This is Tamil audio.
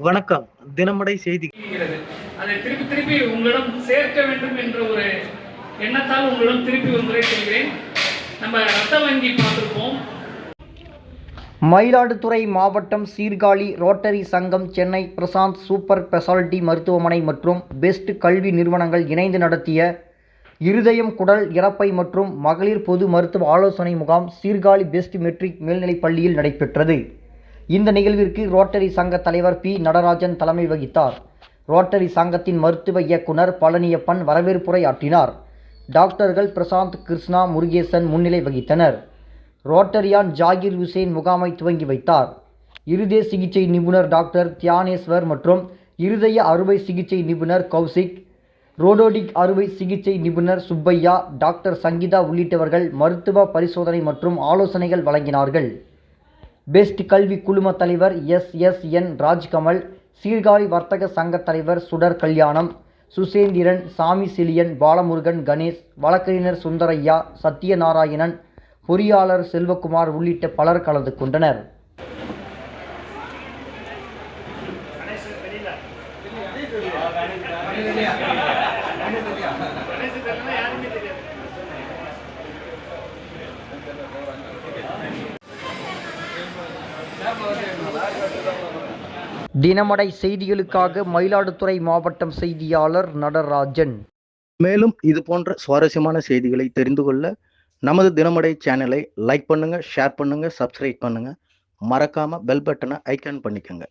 வணக்கம். தினமடை செய்தி. அதை திருப்பி திருப்பி உங்களிடம் சேர்க்க வேண்டும் என்ற ஒரு எண்ணத்தால் உங்களிடம் திருப்பி ஒரு முறை சொல்கிறேன். நம்ம ரத்த வங்கி பார்த்துருப்போம். மயிலாடுதுறை மாவட்டம் சீர்காழி ரோட்டரி சங்கம், சென்னை பிரசாந்த் சூப்பர் ஸ்பெஷாலிட்டி மருத்துவமனை மற்றும் பெஸ்ட் கல்வி நிறுவனங்கள் இணைந்து நடத்திய இருதயம், குடல், இரைப்பை மற்றும் மகளிர் பொது மருத்துவ ஆலோசனை முகாம் சீர்காழி பெஸ்ட் மெட்ரிக் மேல்நிலைப் பள்ளியில் நடைபெற்றது. இந்த நிகழ்விற்கு ரோட்டரி சங்க தலைவர் பி. நடராஜன் தலைமை வகித்தார். ரோட்டரி சங்கத்தின் மருத்துவ இயக்குனர் பழனியப்பன் வரவேற்புரை ஆற்றினார். டாக்டர்கள் பிரசாந்த், கிருஷ்ணா, முருகேசன் முன்னிலை வகித்தனர். ரோட்டரியான் ஜாகிர் ஹுசேன் முகாமை துவங்கி வைத்தார். இருதய சிகிச்சை நிபுணர் டாக்டர் தியானேஸ்வர் மற்றும் இருதய அறுவை சிகிச்சை நிபுணர் கௌசிக், ரோடோடிக் அறுவை சிகிச்சை நிபுணர் சுப்பையா, டாக்டர் சங்கீதா உள்ளிட்டவர்கள் மருத்துவ பரிசோதனை மற்றும் ஆலோசனைகள் வழங்கினார்கள். பெஸ்ட் கல்வி குழும தலைவர் எஸ்.எஸ்.என். ராஜ்கமல், சீர்காழி வர்த்தக சங்க தலைவர் சுடர் கல்யாணம், சுசேந்திரன், சாமி சிலியன், பாலமுருகன், கணேஷ், வழக்கறிஞர் சுந்தரையா, சத்யநாராயணன், பொறியாளர் செல்வகுமார் உள்ளிட்ட பலர் கலந்து கொண்டனர். தினமடை செய்திகளுக்காக மயிலாடுதுறை மாவட்டம் செய்தியாளர் நடராஜன். மேலும் இது போன்ற சுவாரஸ்யமான செய்திகளை தெரிந்து கொள்ள நமது தினமடை சேனலை லைக் பண்ணுங்க, ஷேர் பண்ணுங்க, சப்ஸ்கிரைப் பண்ணுங்க. மறக்காம பெல் பட்டனை ஐகான் பண்ணிக்கோங்க.